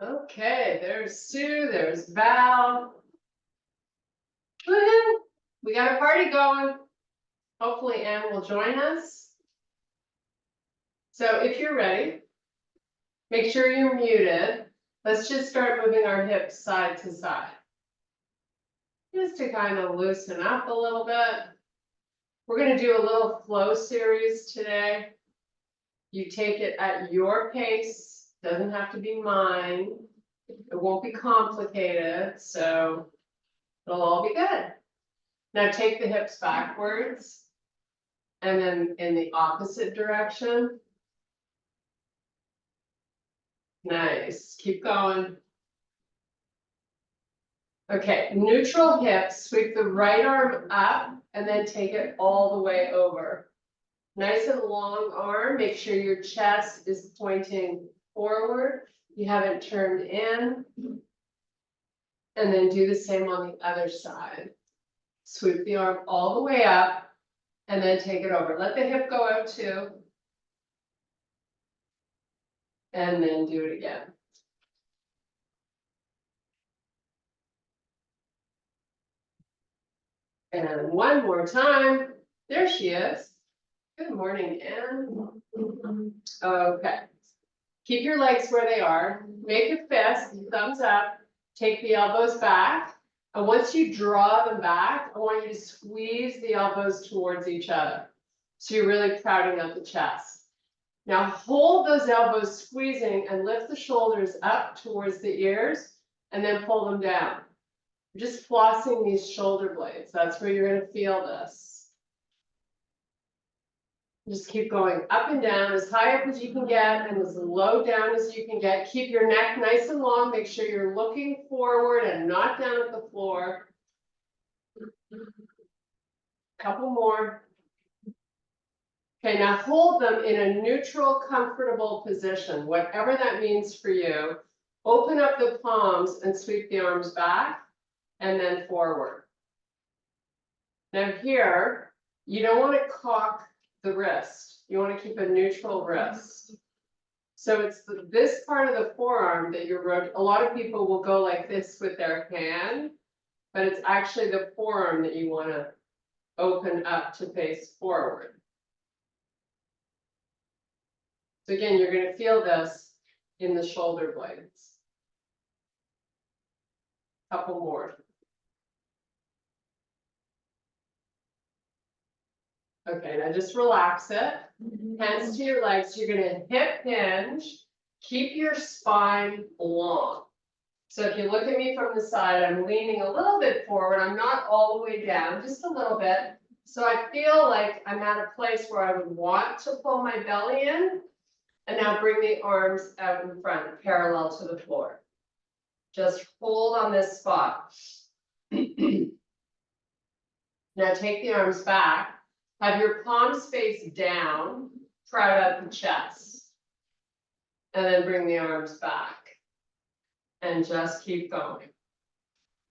Okay, there's Sue, there's Val. Woohoo! We got a party going. Hopefully Anne will join us. So if you're ready, make sure you're muted. Let's just start moving our hips side to side. Just to kind of loosen up a little bit. We're going to do a little flow series today. You take it at your pace, doesn't have to be mine. It won't be complicated, so it'll all be good. Now take the hips backwards and then in the opposite direction. Nice, keep going. Okay, neutral hips, sweep the right arm up and then take it all the way over. Nice and long arm, make sure your chest is pointing forward. You haven't turned in. And then do the same on the other side. Sweep the arm all the way up and then take it over. Let the hip go out too. And then do it again. And one more time. There she is. Good morning, Anne. Okay. Keep your legs where they are. Make a fist, thumbs up. Take the elbows back. And once you draw them back, I want you to squeeze the elbows towards each other. So you're really crowding out the chest. Now hold those elbows squeezing and lift the shoulders up towards the ears and then pull them down. You're just flossing these shoulder blades. That's where you're going to feel this. Just keep going up and down, as high up as you can get and as low down as you can get. Keep your neck nice and long. Make sure you're looking forward and not down at the floor. Couple more. Okay, now hold them in a neutral, comfortable position, whatever that means for you. Open up the palms and sweep the arms back and then forward. Now here, you don't want to cock the wrist. You want to keep a neutral wrist. So it's this part of the forearm that you're rotating. A lot of people will go like this with their hand, but it's actually the forearm that you want to open up to face forward. So again, you're going to feel this in the shoulder blades. Couple more. Okay, now just relax it. Hands to your legs. You're going to hip hinge. Keep your spine long. So if you look at me from the side, I'm leaning a little bit forward. I'm not all the way down, just a little bit. So I feel like I'm at a place where I would want to pull my belly in. And now bring the arms out in front, parallel to the floor. Just hold on this spot. Now take the arms back. Have your palms face down, crowd out the chest. And then bring the arms back. And just keep going.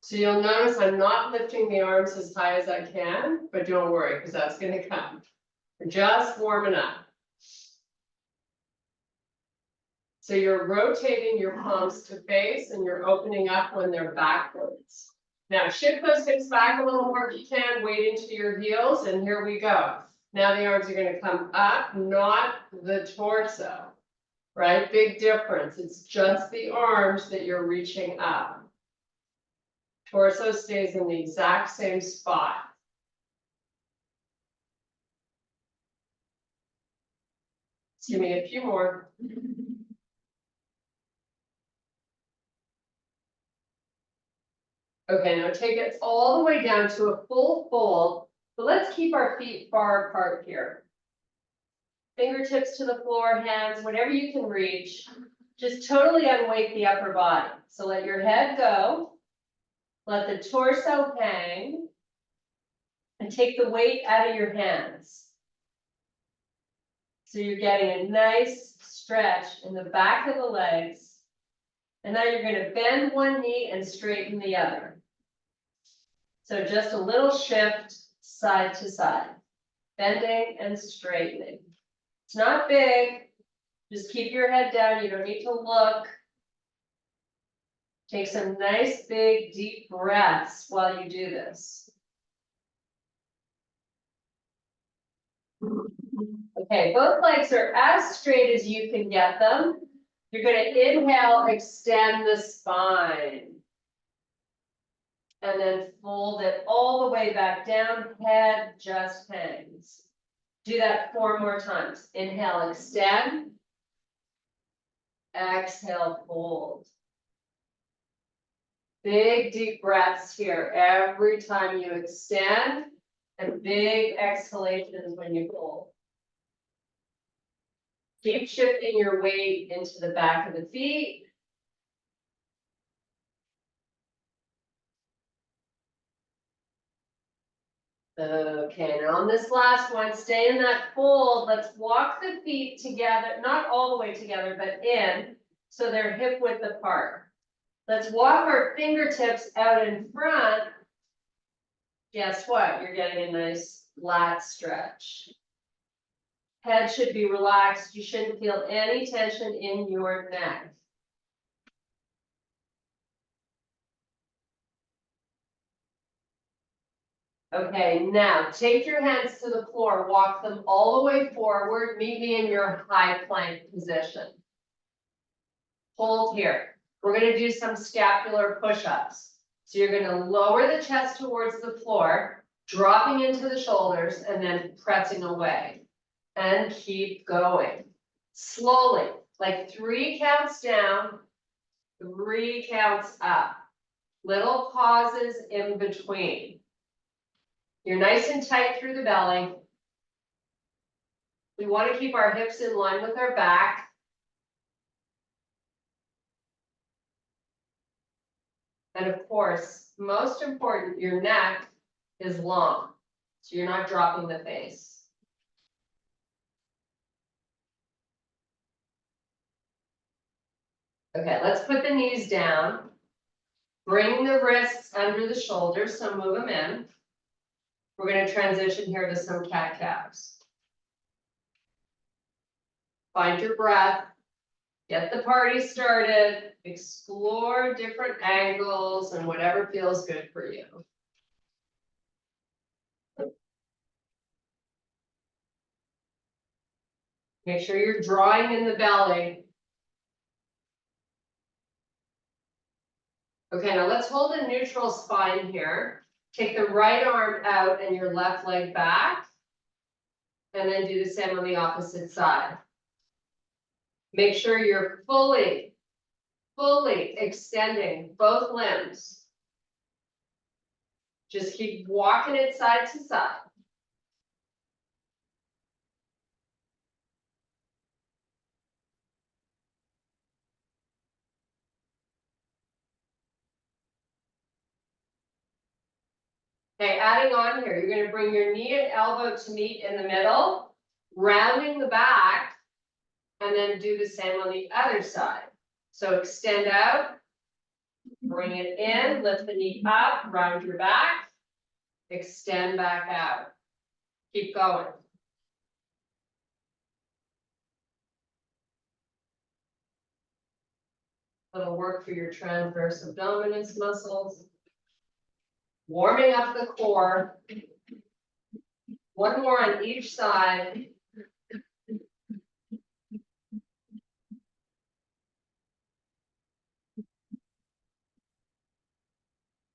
So you'll notice I'm not lifting the arms as high as I can, but don't worry, because that's going to come. We're just warming up. So you're rotating your palms to face and you're opening up when they're backwards. Now shift those hips back a little more if you can, weight into your heels, and here we go. Now the arms are going to come up, not the torso, right? Big difference. It's just the arms that you're reaching up. Torso stays in the exact same spot. Just give me a few more. Okay, now take it all the way down to a full fold, but let's keep our feet far apart here. Fingertips to the floor, hands, whatever you can reach. Just totally unweight the upper body. So let your head go, let the torso hang, and take the weight out of your hands. So you're getting a nice stretch in the back of the legs. And now you're going to bend one knee and straighten the other. So just a little shift side to side, bending and straightening. It's not big, just keep your head down, you don't need to look. Take some nice, big, deep breaths while you do this. Okay, both legs are as straight as you can get them. You're gonna inhale, extend the spine. And then fold it all the way back down, head just hangs. Do that 4 more times. Inhale, extend. Exhale, fold. Big deep breaths here every time you extend, and big exhalations when you fold. Keep shifting your weight into the back of the feet. Okay, now on this last one, stay in that fold. Let's walk the feet together, not all the way together, but in, so they're hip width apart. Let's walk our fingertips out in front. Guess what? You're getting a nice lat stretch. Head should be relaxed. You shouldn't feel any tension in your neck. Okay, now take your hands to the floor, walk them all the way forward, meet me in your high plank position. Hold here. We're gonna do some scapular push-ups. So you're gonna lower the chest towards the floor, dropping into the shoulders, and then pressing away. And keep going. Slowly, like 3 counts down, 3 counts up. Little pauses in between. You're nice and tight through the belly. We want to keep our hips in line with our back. And of course, most important, your neck is long, so you're not dropping the face. Okay, let's put the knees down. Bring the wrists under the shoulders, so move them in. We're going to transition here to some cat-cows. Find your breath. Get the party started. Explore different angles and whatever feels good for you. Make sure you're drawing in the belly. Okay, now let's hold a neutral spine here. Take the right arm out and your left leg back. And then do the same on the opposite side. Make sure you're fully extending both limbs. Just keep walking it side to side. Okay, adding on here, you're going to bring your knee and elbow to meet in the middle, rounding the back, and then do the same on the other side. So extend out, bring it in, lift the knee up, round your back, extend back out. Keep going. Little work for your transverse abdominis muscles. Warming up the core. One more on each side.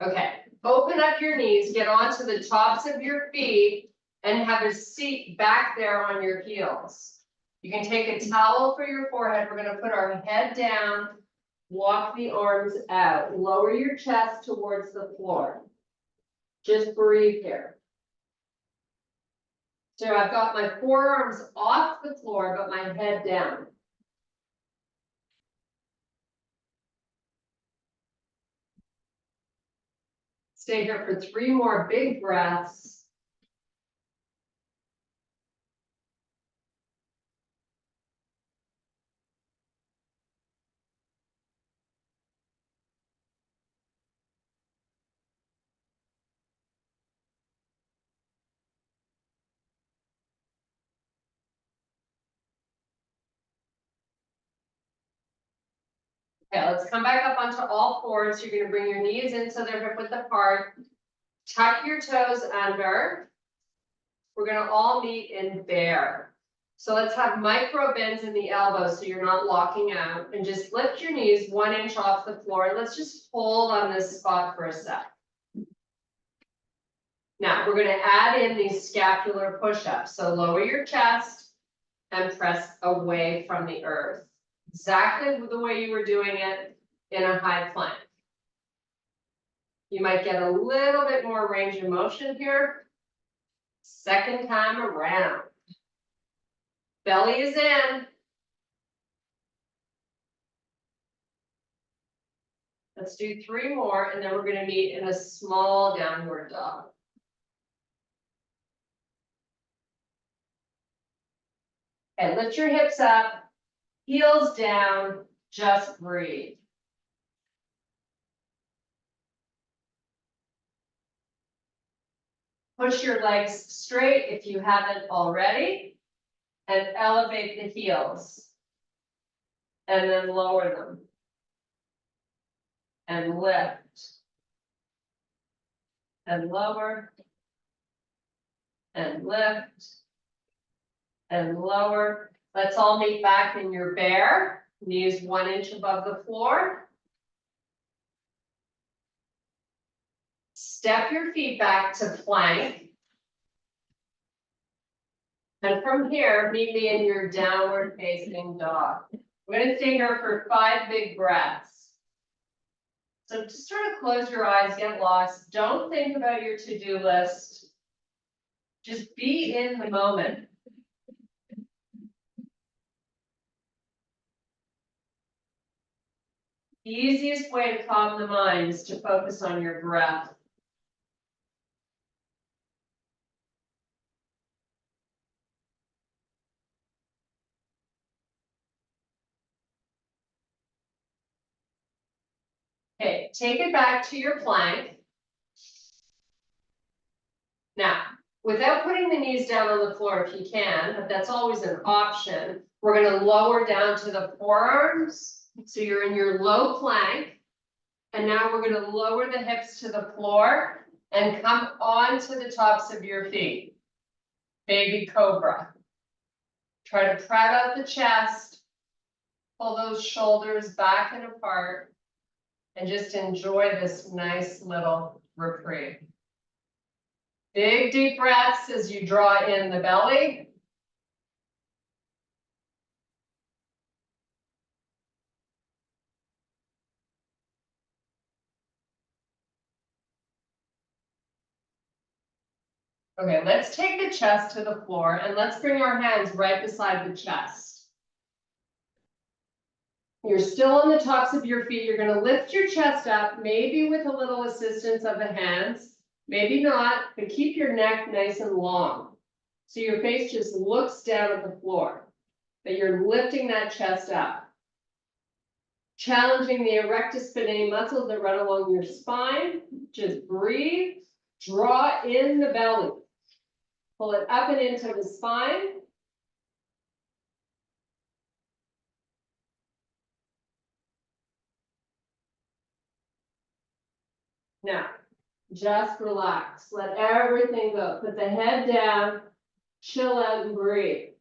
Okay, open up your knees, get onto the tops of your feet, and have a seat back there on your heels. You can take a towel for your forehead. We're going to put our head down, walk the arms out, lower your chest towards the floor. Just breathe here. So I've got my forearms off the floor, but my head down. Stay here for 3 more big breaths. Okay, let's come back up onto all fours. You're gonna bring your knees in so they're hip width apart. Tuck your toes under. We're gonna all meet in bear. So let's have micro bends in the elbows so you're not locking out, and just lift your knees 1 inch off the floor. Let's just hold on this spot for a sec. Now, we're gonna add in these scapular push-ups. So lower your chest and press away from the earth. Exactly the way you were doing it in a high plank. You might get a little bit more range of motion here. Second time around. Belly is in. Let's do 3 more, and then we're gonna meet in a small downward dog. And lift your hips up, heels down, just breathe. Push your legs straight if you haven't already, and elevate the heels. And then lower them. And lift. And lower. And lift. And lower. Let's all meet back in your bear. Knees 1 inch above the floor. Step your feet back to plank. And from here, meet me in your downward facing dog. We're gonna stay here for 5 big breaths. So just sort of close your eyes, get lost. Don't think about your to-do list. Just be in the moment. The easiest way to calm the mind is to focus on your breath. Okay, take it back to your plank. Now, without putting the knees down on the floor if you can, but that's always an option, we're gonna lower down to the forearms. So you're in your low plank. And now we're gonna lower the hips to the floor and come onto the tops of your feet. Baby cobra. Try to proud out the chest. Pull those shoulders back and apart. And just enjoy this nice little reprieve. Big deep breaths as you draw in the belly. Okay, let's take the chest to the floor and let's bring our hands right beside the chest. You're still on the tops of your feet. You're gonna lift your chest up, maybe with a little assistance of the hands, maybe not, but keep your neck nice and long. So your face just looks down at the floor, but you're lifting that chest up. Challenging the erectus spinae muscles that run along your spine. Just breathe, draw in the belly. Pull it up and into the spine. Now, just relax. Let everything go. Put the head down, chill out and breathe.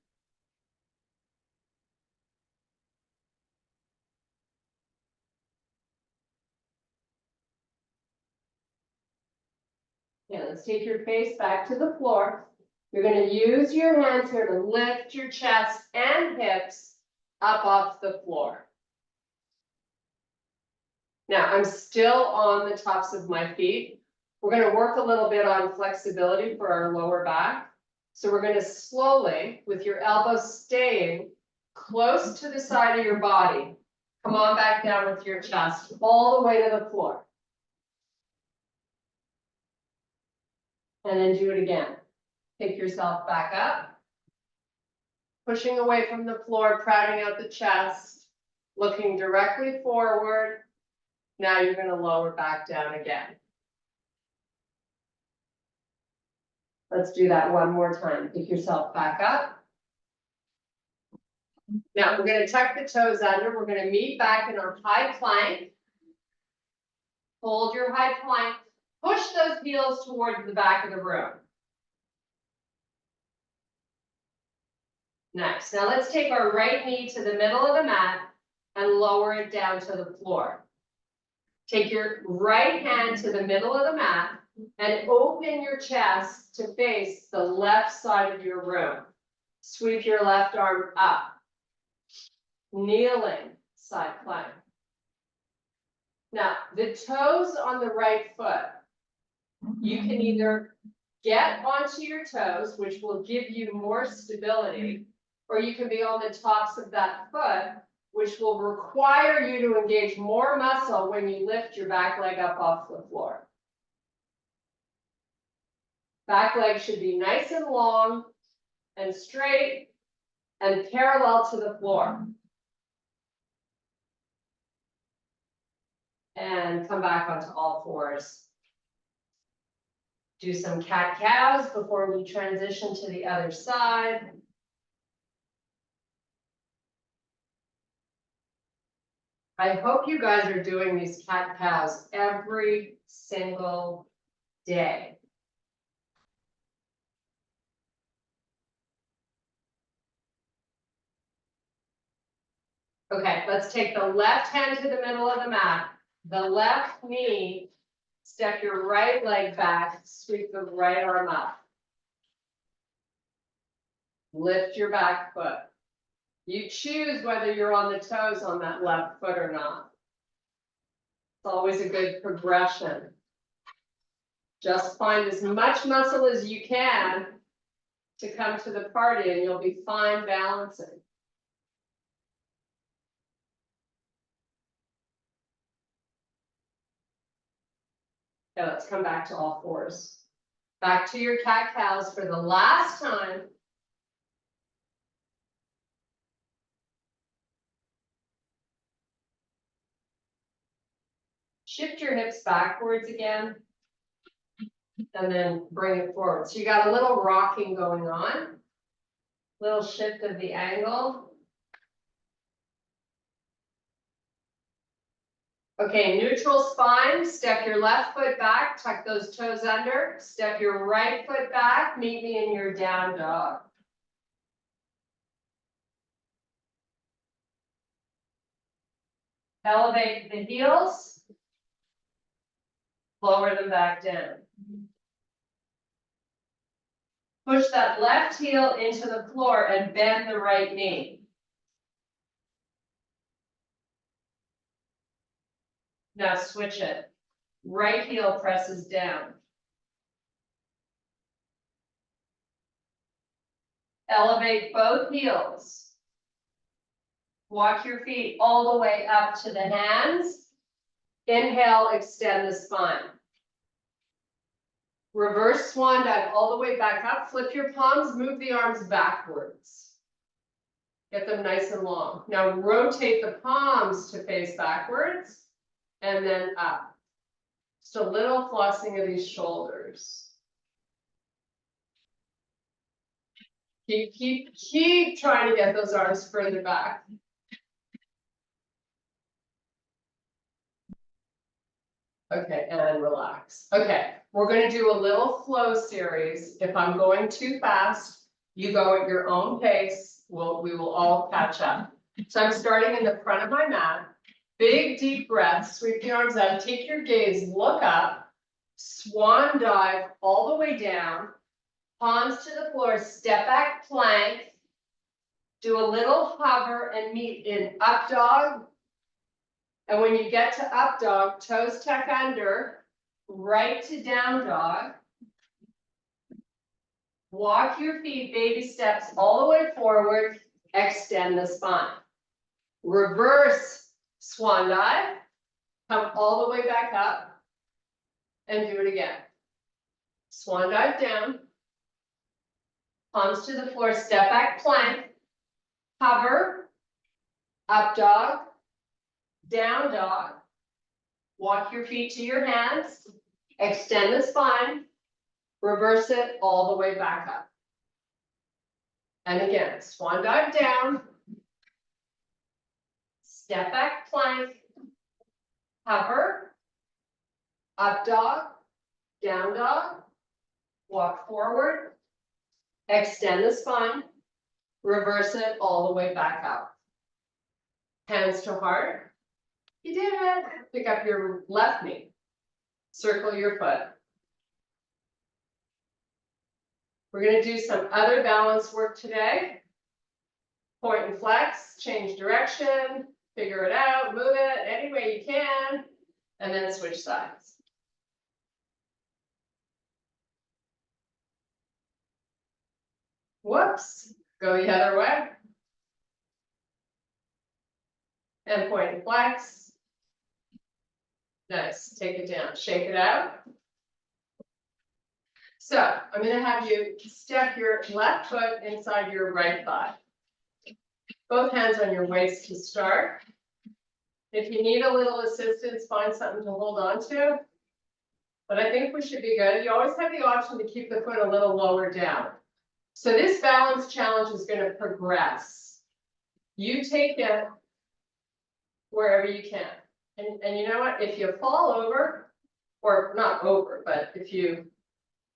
Okay, let's take your face back to the floor. You're going to use your hands here to lift your chest and hips up off the floor. Now, I'm still on the tops of my feet. We're going to work a little bit on flexibility for our lower back. So we're going to slowly, with your elbows staying close to the side of your body, come on back down with your chest all the way to the floor. And then do it again. Pick yourself back up. Pushing away from the floor, crowding out the chest, looking directly forward. Now you're going to lower back down again. Let's do that one more time. Pick yourself back up. Now, we're gonna tuck the toes under, we're gonna meet back in our high plank. Hold your high plank, push those heels towards the back of the room. Nice, now let's take our right knee to the middle of the mat and lower it down to the floor. Take your right hand to the middle of the mat and open your chest to face the left side of your room. Sweep your left arm up. Kneeling side plank. Now, the toes on the right foot, you can either get onto your toes, which will give you more stability, or you can be on the tops of that foot, which will require you to engage more muscle when you lift your back leg up off the floor. Back leg should be nice and long and straight and parallel to the floor. And come back onto all fours. Do some cat-cows before we transition to the other side. I hope you guys are doing these cat-cows every single day. Okay, let's take the left hand to the middle of the mat, the left knee, step your right leg back, sweep the right arm up. Lift your back foot. You choose whether you're on the toes on that left foot or not. It's always a good progression. Just find as much muscle as you can to come to the party and you'll be fine balancing. Okay, let's come back to all fours. Back to your cat-cows for the last time. Shift your hips backwards again. And then bring it forward. So you got a little rocking going on. Little shift of the angle. Okay, neutral spine, step your left foot back, tuck those toes under, step your right foot back, meet me in your down dog. Elevate the heels. Lower them back down. Push that left heel into the floor and bend the right knee. Now switch it. Right heel presses down. Elevate both heels. Walk your feet all the way up to the hands. Inhale, extend the spine. Reverse swan dive all the way back up. Flip your palms, move the arms backwards. Get them nice and long. Now rotate the palms to face backwards. And then up. Just a little flossing of these shoulders. Keep trying to get those arms further back. Okay, and relax. Okay, we're going to do a little flow series. If I'm going too fast, you go at your own pace. We will all catch up. So I'm starting in the front of my mat. Big deep breath, sweep the arms out, take your gaze, look up, swan dive all the way down, palms to the floor, step back plank, do a little hover and meet in up dog. And when you get to up dog, toes tuck under, right to down dog. Walk your feet, baby steps all the way forward, extend the spine. Reverse swan dive, come all the way back up, and do it again. Swan dive down, palms to the floor, step back plank, hover, up dog, down dog, walk your feet to your hands, extend the spine, reverse it all the way back up. And again, swan dive down, Step back plank. Hover. Up dog. Down dog. Walk forward. Extend the spine. Reverse it all the way back up. Hands to heart. You did it. Pick up your left knee. Circle your foot. We're going to do some other balance work today. Point and flex, change direction, figure it out, move it any way you can, and then switch sides. Whoops, go the other way. And point and flex. Nice, take it down, shake it out. So I'm going to have you step your left foot inside your right thigh. Both hands on your waist to start. If you need a little assistance, find something to hold on to. But I think we should be good. You always have the option to keep the foot a little lower down. So this balance challenge is going to progress. You take it wherever you can. And you know what? If you fall over, or not over, but if you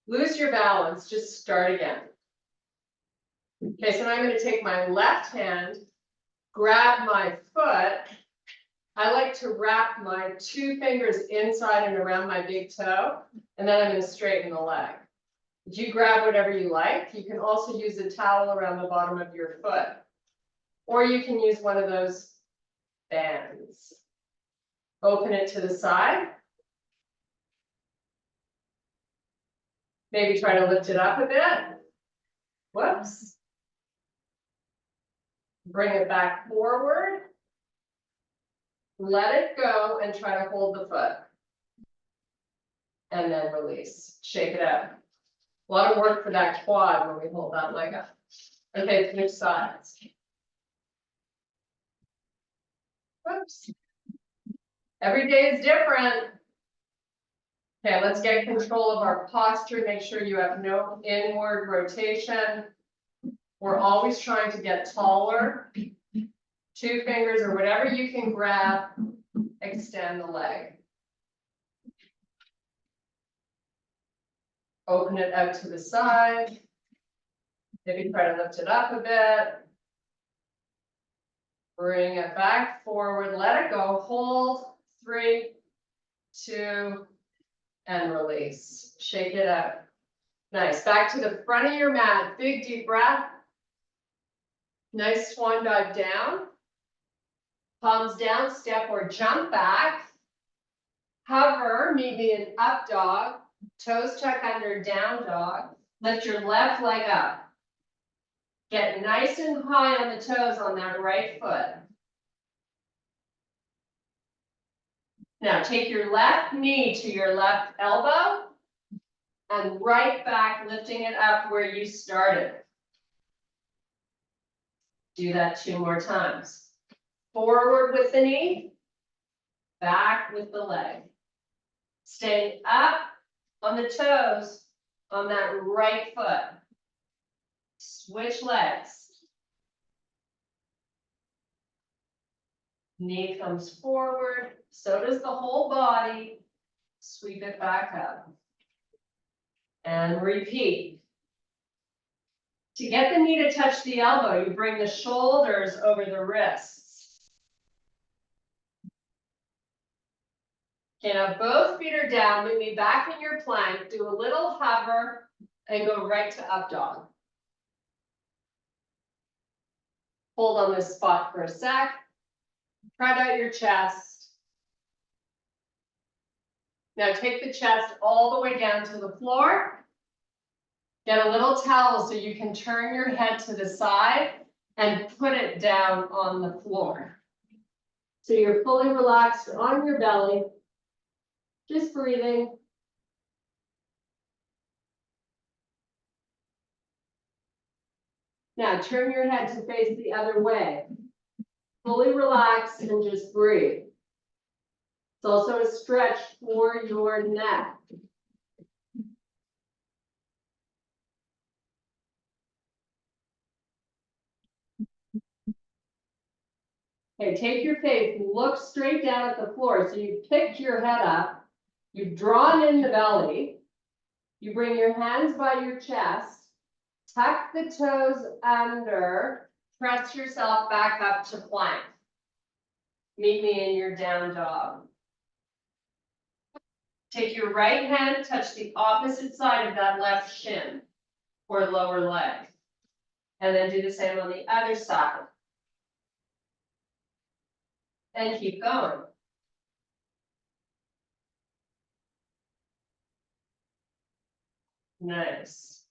lose your balance, just start again. Okay, so now I'm going to take my left hand, grab my foot. I like to wrap my 2 fingers inside and around my big toe, and then I'm going to straighten the leg. You grab whatever you like. You can also use a towel around the bottom of your foot, or you can use one of those bands. Open it to the side. Maybe try to lift it up a bit. Whoops. Bring it back forward. Let it go and try to hold the foot. And then release. Shake it out. A lot of work for that quad when we hold that leg up. Okay, switch sides. Whoops. Every day is different. Okay, let's get control of our posture. Make sure you have no inward rotation. We're always trying to get taller. 2 fingers or whatever you can grab, extend the leg. Open it out to the side. Maybe try to lift it up a bit. Bring it back forward, let it go, hold, 3, 2, and release. Shake it out. Nice, back to the front of your mat, big deep breath. Nice swan dive down. Palms down, step or jump back. Hover, maybe an up dog. Toes tuck under, down dog. Lift your left leg up. Get nice and high on the toes on that right foot. Now take your left knee to your left elbow and right back, lifting it up where you started. Do that 2 more times. Forward with the knee, back with the leg. Stay up on the toes on that right foot. Switch legs. Knee comes forward, so does the whole body. Sweep it back up. And repeat. To get the knee to touch the elbow, you bring the shoulders over the wrists. Okay, now both feet are down, maybe back in your plank, do a little hover, and go right to up dog. Hold on this spot for a sec. Spread out your chest. Now take the chest all the way down to the floor. Get a little towel so you can turn your head to the side and put it down on the floor. So you're fully relaxed on your belly, just breathing. Now turn your head to face the other way. Fully relax and just breathe. It's also a stretch for your neck. Okay, take your face, look straight down at the floor. So you picked your head up, you've drawn in the belly. You bring your hands by your chest, tuck the toes under, press yourself back up to plank. Meet me in your down dog. Take your right hand, touch the opposite side of that left shin or lower leg. And then do the same on the other side. And keep going. Nice.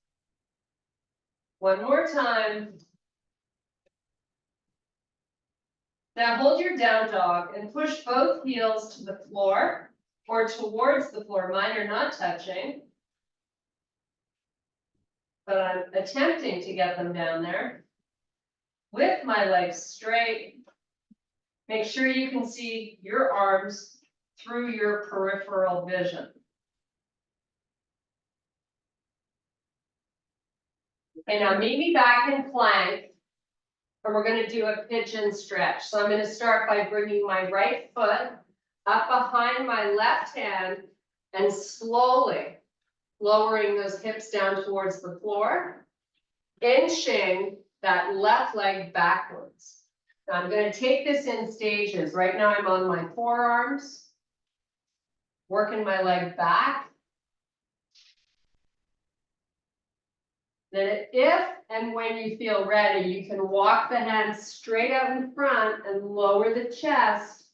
One more time. Now hold your down dog and push both heels to the floor or towards the floor. Mine are not touching. But I'm attempting to get them down there. With my legs straight. Make sure you can see your arms through your peripheral vision. Okay, now meet me back in plank. And we're going to do a pigeon stretch. So I'm going to start by bringing my right foot up behind my left hand and slowly lowering those hips down towards the floor, inching that left leg backwards. Now I'm going to take this in stages. Right now I'm on my forearms, working my leg back. Then if and when you feel ready, you can walk the hands straight out in front and lower the chest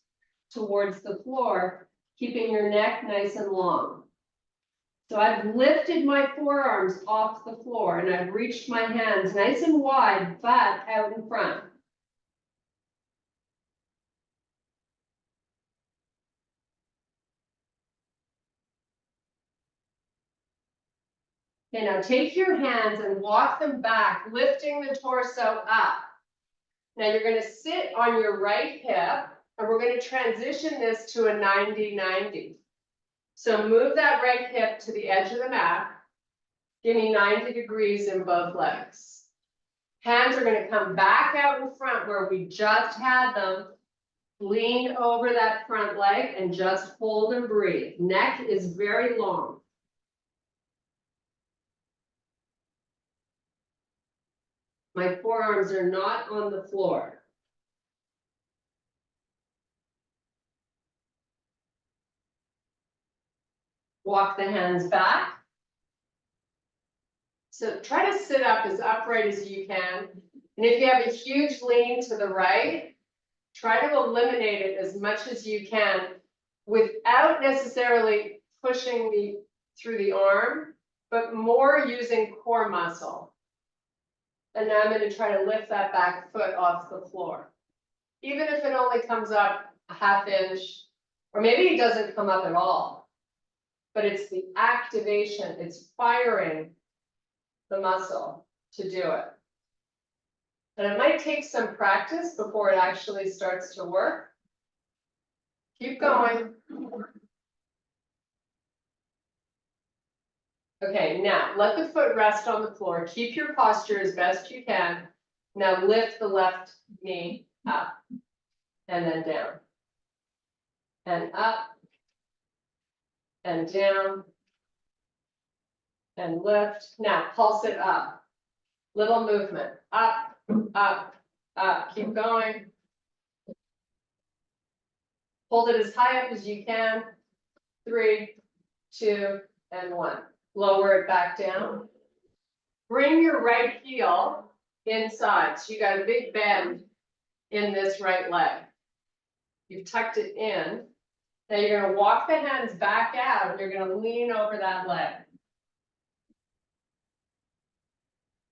towards the floor, keeping your neck nice and long. So I've lifted my forearms off the floor and I've reached my hands nice and wide, but out in front. Okay, now take your hands and walk them back, lifting the torso up. Now you're going to sit on your right hip, and we're going to transition this to a 90-90. So move that right hip to the edge of the mat. Give me 90 degrees in both legs. Hands are going to come back out in front where we just had them. Lean over that front leg and just hold and breathe. Neck is very long. My forearms are not on the floor. Walk the hands back. So try to sit up as upright as you can. And if you have a huge lean to the right, try to eliminate it as much as you can without necessarily pushing through the arm, but more using core muscle. And now I'm going to try to lift that back foot off the floor. Even if it only comes up a half inch, or maybe it doesn't come up at all. But it's the activation, it's firing the muscle to do it. And it might take some practice before it actually starts to work. Keep going. Okay, now let the foot rest on the floor. Keep your posture as best you can. Now lift the left knee up and then down. And up and down and lift. Now pulse it up. Little movement. Up, up, up. Keep going. Hold it as high up as you can. 3, 2, and 1. Lower it back down. Bring your right heel inside. So you got a big bend in this right leg. You've tucked it in. Now you're going to walk the hands back out and you're going to lean over that leg.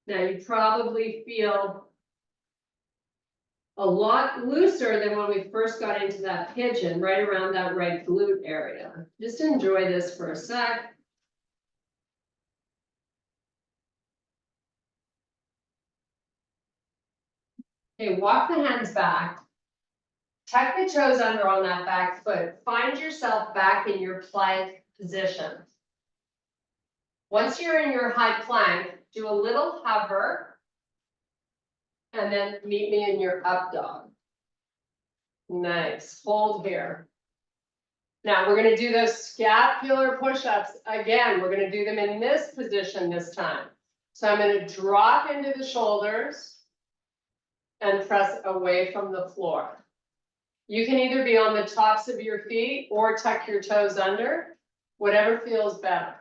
Now you probably feel a lot looser than when we first got into that pigeon, right around that right glute area. Just enjoy this for a sec. Okay, walk the hands back. Tuck the toes under on that back foot. Find yourself back in your plank position. Once you're in your high plank, do a little hover. And then meet me in your up dog. Nice, hold here. Now, we're gonna do those scapular push-ups again. We're gonna do them in this position this time. So I'm gonna drop into the shoulders and press away from the floor. You can either be on the tops of your feet or tuck your toes under, whatever feels better.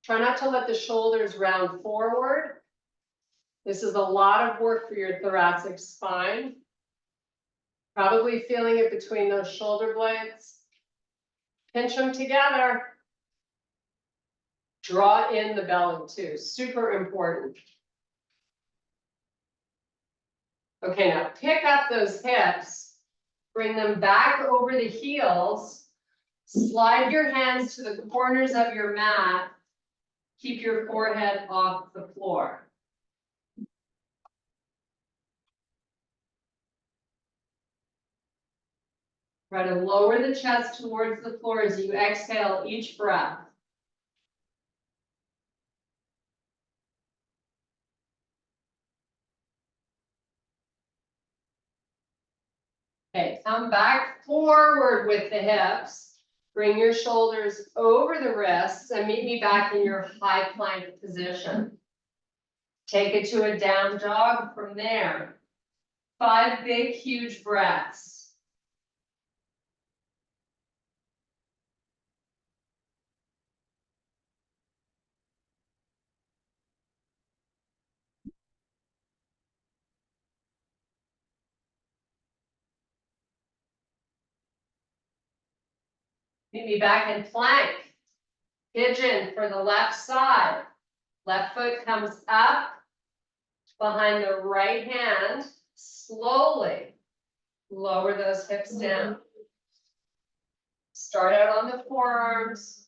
Try not to let the shoulders round forward. This is a lot of work for your thoracic spine. Probably feeling it between those shoulder blades. Pinch them together. Draw in the belly too, super important. Okay, now pick up those hips, bring them back over the heels, slide your hands to the corners of your mat, keep your forehead off the floor. Try to lower the chest towards the floor as you exhale each breath. Okay, come back forward with the hips. Bring your shoulders over the wrists and meet me back in your high plank position. Take it to a down dog from there. 5 big, huge breaths. Meet me back in plank. Pigeon for the left side. Left foot comes up behind the right hand. Slowly lower those hips down. Start out on the forearms.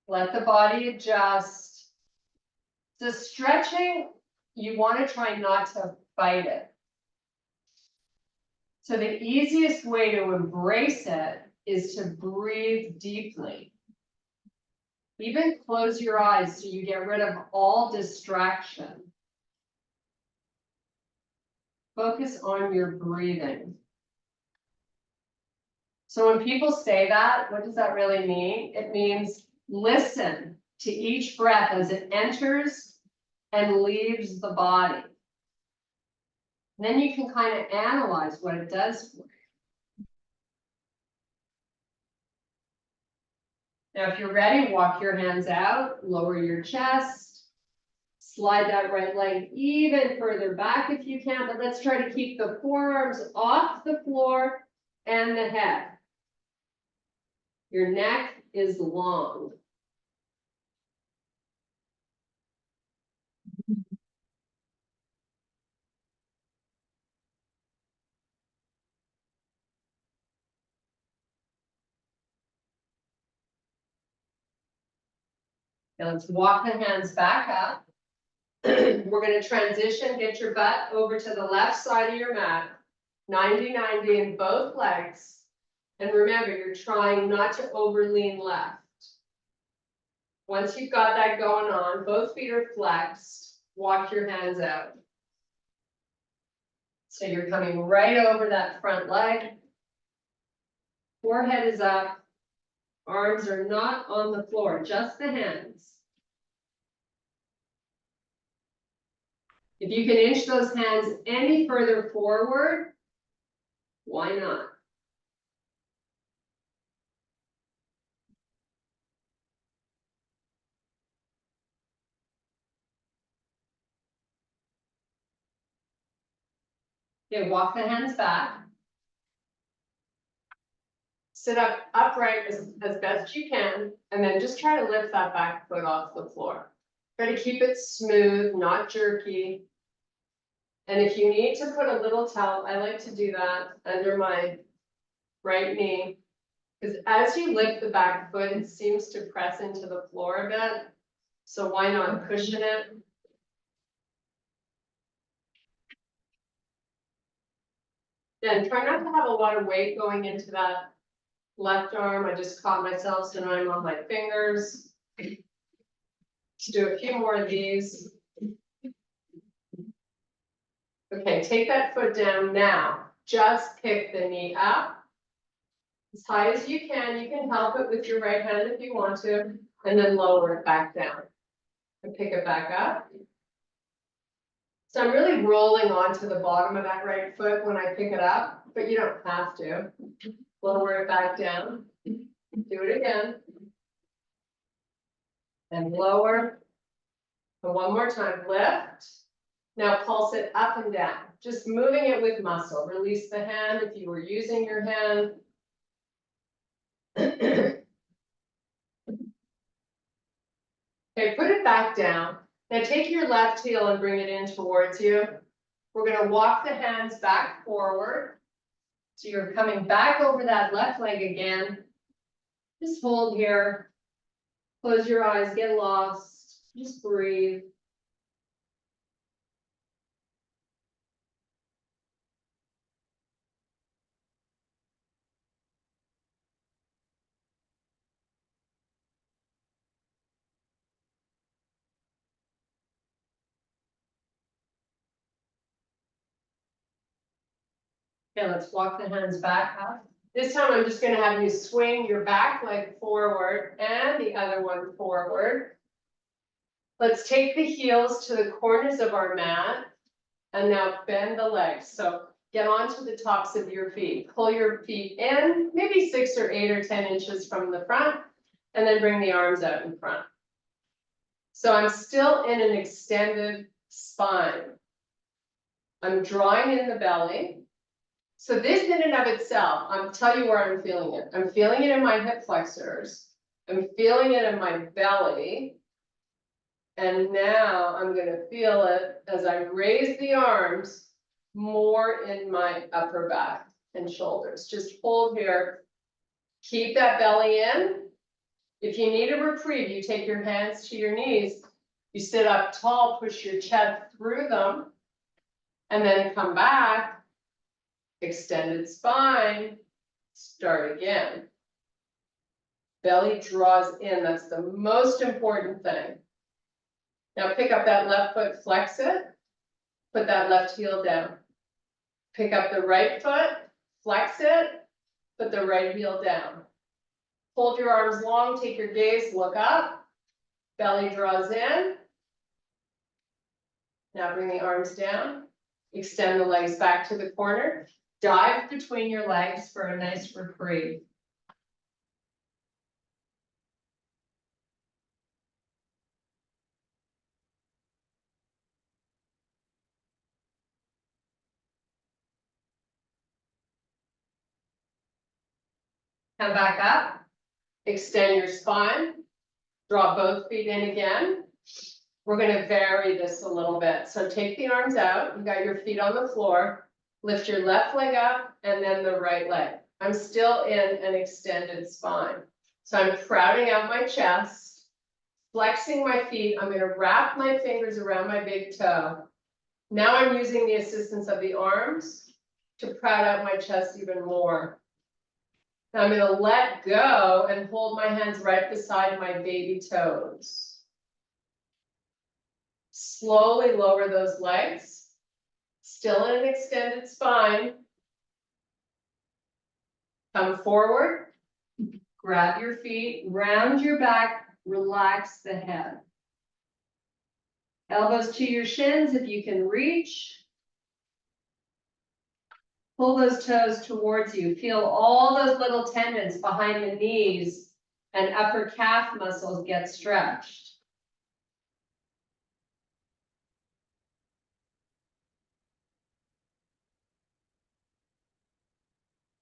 Let the body adjust. The stretching, you want to try not to fight it. So the easiest way to embrace it is to breathe deeply. Even close your eyes so you get rid of all distraction. Focus on your breathing. So when people say that, what does that really mean? It means listen to each breath as it enters and leaves the body. And then you can kind of analyze what it does for you. Now, if you're ready, walk your hands out, lower your chest, slide that right leg even further back if you can, but let's try to keep the forearms off the floor and the head. Your neck is long. Now let's walk the hands back up. We're going to transition, get your butt over to the left side of your mat, 90-90 in both legs. And remember, you're trying not to overlean left. Once you've got that going on, both feet are flexed, walk your hands out. So you're coming right over that front leg. Forehead is up. Arms are not on the floor, just the hands. If you can inch those hands any further forward, why not? Okay, walk the hands back. Sit up upright as best you can, and then just try to lift that back foot off the floor. Try to keep it smooth, not jerky. And if you need to put a little towel, I like to do that under my right knee. Because as you lift the back foot, it seems to press into the floor a bit. So why not cushion it? Then try not to have a lot of weight going into that left arm. I just caught myself, so now I'm on my fingers. Let's do a few more of these. Okay, take that foot down now. just pick the knee up. As high as you can help it with your right hand if you want to, and then lower it back down. And pick it back up. So I'm really rolling onto the bottom of that right foot when I pick it up, but you don't have to. Lower it back down. Do it again. And lower. And one more time, lift. Now pulse it up and down, just moving it with muscle. Release the hand if you were using your hand. Okay, put it back down. Now take your left heel and bring it in towards you. We're gonna walk the hands back forward. So you're coming back over that left leg again. Just hold here. Close your eyes, get lost, just breathe. Okay, let's walk the hands back up. This time I'm just gonna have you swing your back leg forward and the other one forward. Let's take the heels to the corners of our mat and now bend the legs. So get onto the tops of your feet. Pull your feet in, maybe 6 or 8 or 10 inches from the front, and then bring the arms out in front. So I'm still in an extended spine. I'm drawing in the belly. So this in and of itself, I'll tell you where I'm feeling it. I'm feeling it in my hip flexors. I'm feeling it in my belly. And now I'm gonna feel it as I raise the arms more in my upper back and shoulders. Just hold here. Keep that belly in. If you need a reprieve, you take your hands to your knees. You sit up tall, push your chest through them, and then come back. Extended spine, start again. Belly draws in, that's the most important thing. Now pick up that left foot, flex it, put that left heel down. Pick up the right foot, flex it, put the right heel down. Hold your arms long, take your gaze, look up, belly draws in. Now bring the arms down, extend the legs back to the corner. Dive between your legs for a nice reprieve. Come back up, extend your spine, draw both feet in again. We're gonna vary this a little bit. So take the arms out, you got your feet on the floor, lift your left leg up and then the right leg. I'm still in an extended spine. So I'm crowding out my chest, flexing my feet. I'm gonna wrap my fingers around my big toe. Now I'm using the assistance of the arms to crowd out my chest even more. Now I'm gonna let go and hold my hands right beside my baby toes. Slowly lower those legs. Still in an extended spine. Come forward. Grab your feet, round your back, relax the head. Elbows to your shins if you can reach. Pull those toes towards you. Feel all those little tendons behind the knees and upper calf muscles get stretched.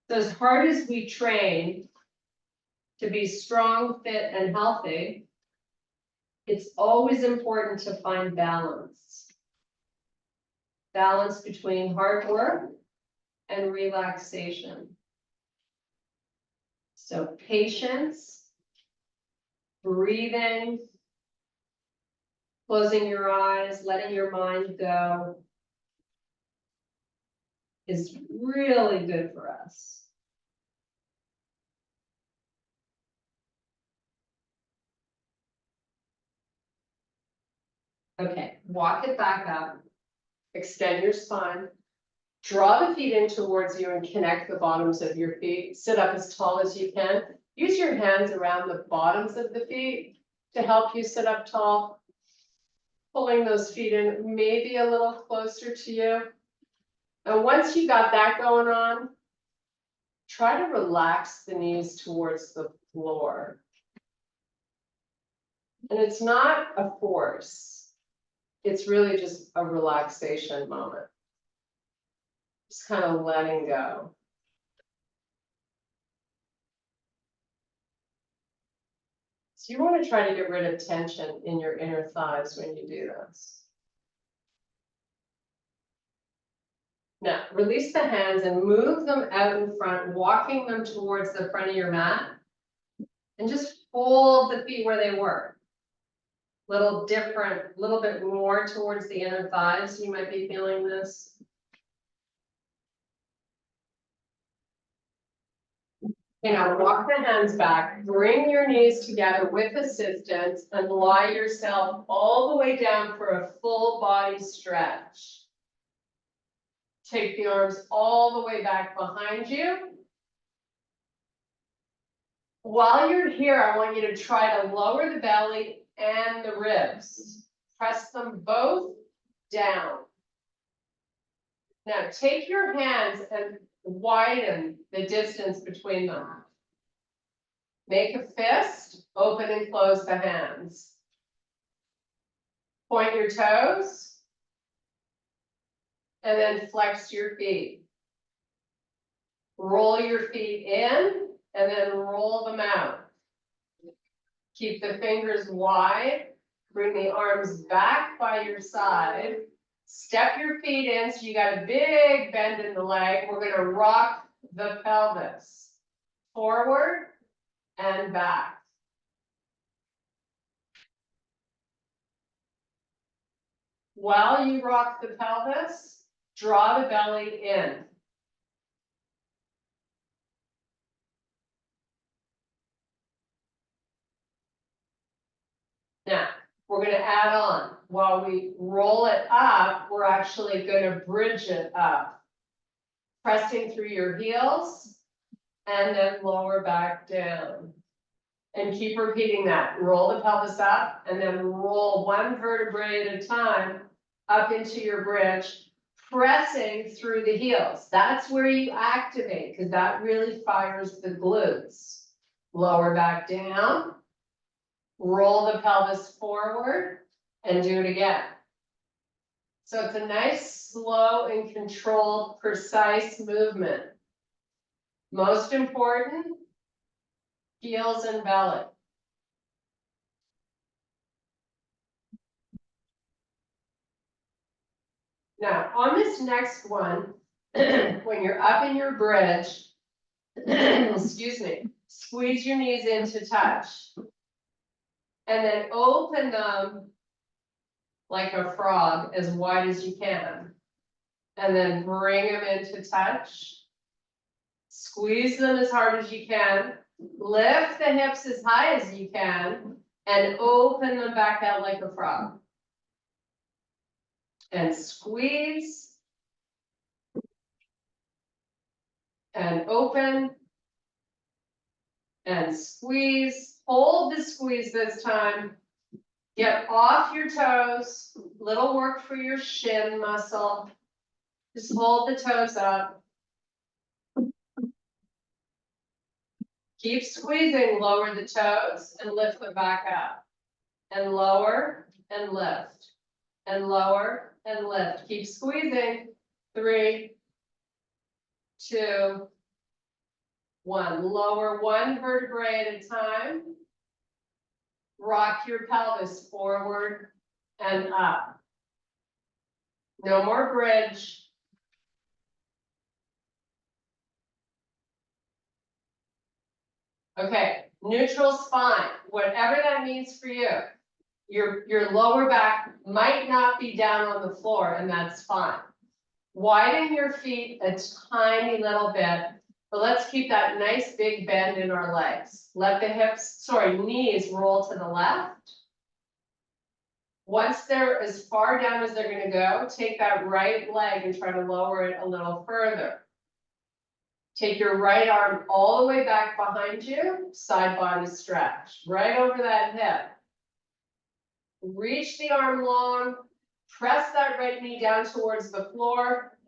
So as hard as we train to be strong, fit, and healthy, it's always important to find balance. Balance between hard work and relaxation. So patience, breathing, closing your eyes, letting your mind go is really good for us. Okay, walk it back up, extend your spine, Draw the feet in towards you and connect the bottoms of your feet. Sit up as tall as you can. Use your hands around the bottoms of the feet to help you sit up tall. Pulling those feet in maybe a little closer to you. And once you got that going on, try to relax the knees towards the floor. And it's not a force. It's really just a relaxation moment. Just kind of letting go. So you want to try to get rid of tension in your inner thighs when you do this. Now, release the hands and move them out in front, walking them towards the front of your mat. And just hold the feet where they were. Little different, little bit more towards the inner thighs. You might be feeling this. Okay, now walk the hands back, bring your knees together with assistance and lie yourself all the way down for a full body stretch. Take the arms all the way back behind you. While you're here, I want you to try to lower the belly and the ribs. Press them both down. Now take your hands and widen the distance between them. Make a fist, open and close the hands. Point your toes. And then flex your feet. Roll your feet in and then roll them out. Keep the fingers wide. Bring the arms back by your side. Step your feet in so you got a big bend in the leg. We're going to rock the pelvis forward and back. While you rock the pelvis, draw the belly in. Now, we're going to add on. While we roll it up, we're actually going to bridge it up. Pressing through your heels and then lower back down. And keep repeating that. Roll the pelvis up and then roll one vertebrae at a time up into your bridge, pressing through the heels. That's where you activate because that really fires the glutes. Lower back down. Roll the pelvis forward and do it again. So it's a nice, slow and controlled, precise movement. Most important, heels and belly. Now, on this next one, when you're up in your bridge, excuse me, squeeze your knees in to touch. And then open them like a frog as wide as you can. And then bring them into touch. Squeeze them as hard as you can. Lift the hips as high as you can. And open them back out like a frog. And squeeze. And open. And squeeze. Hold the squeeze this time. Get off your toes. Little work for your shin muscle. Just hold the toes up. Keep squeezing, lower the toes and lift them back up. And lower and lift. And lower and lift. Keep squeezing. 3, 2, 1. Lower one vertebrae at a time. Rock your pelvis forward and up. No more bridge. Okay, neutral spine, whatever that means for you. Your lower back might not be down on the floor, and that's fine. Widen your feet a tiny little bit, but let's keep that nice big bend in our legs. Let the knees roll to the left. Once they're as far down as they're gonna go, take that right leg and try to lower it a little further. Take your right arm all the way back behind you, side body stretch, right over that hip. Reach the arm long, press that right knee down towards the floor.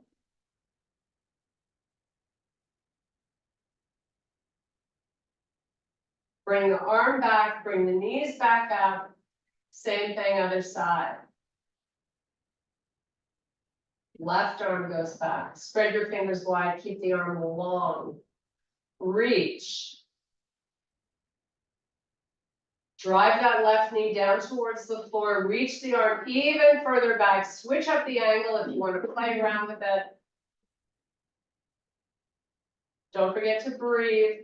Bring the arm back, bring the knees back up. Same thing, other side. Left arm goes back. Spread your fingers wide, keep the arm long. Reach. Drive that left knee down towards the floor, reach the arm even further back, switch up the angle if you want to play around with it. Don't forget to breathe.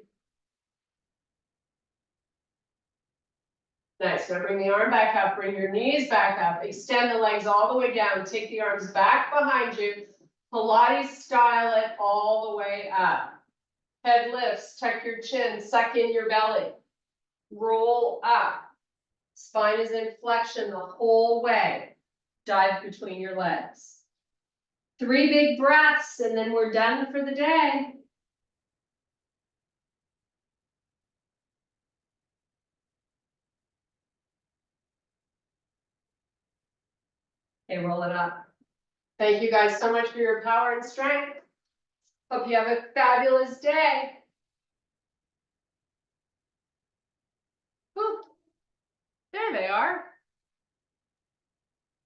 Nice, now bring the arm back up, bring your knees back up, extend the legs all the way down, take the arms back behind you, Pilates style it all the way up. Head lifts, tuck your chin, suck in your belly. Roll up. Spine is in flexion the whole way. Dive between your legs. 3 big breaths and then we're done for the day. Okay, roll it up. Thank you guys so much for your power and strength. Hope you have a fabulous day. Whew. There they are.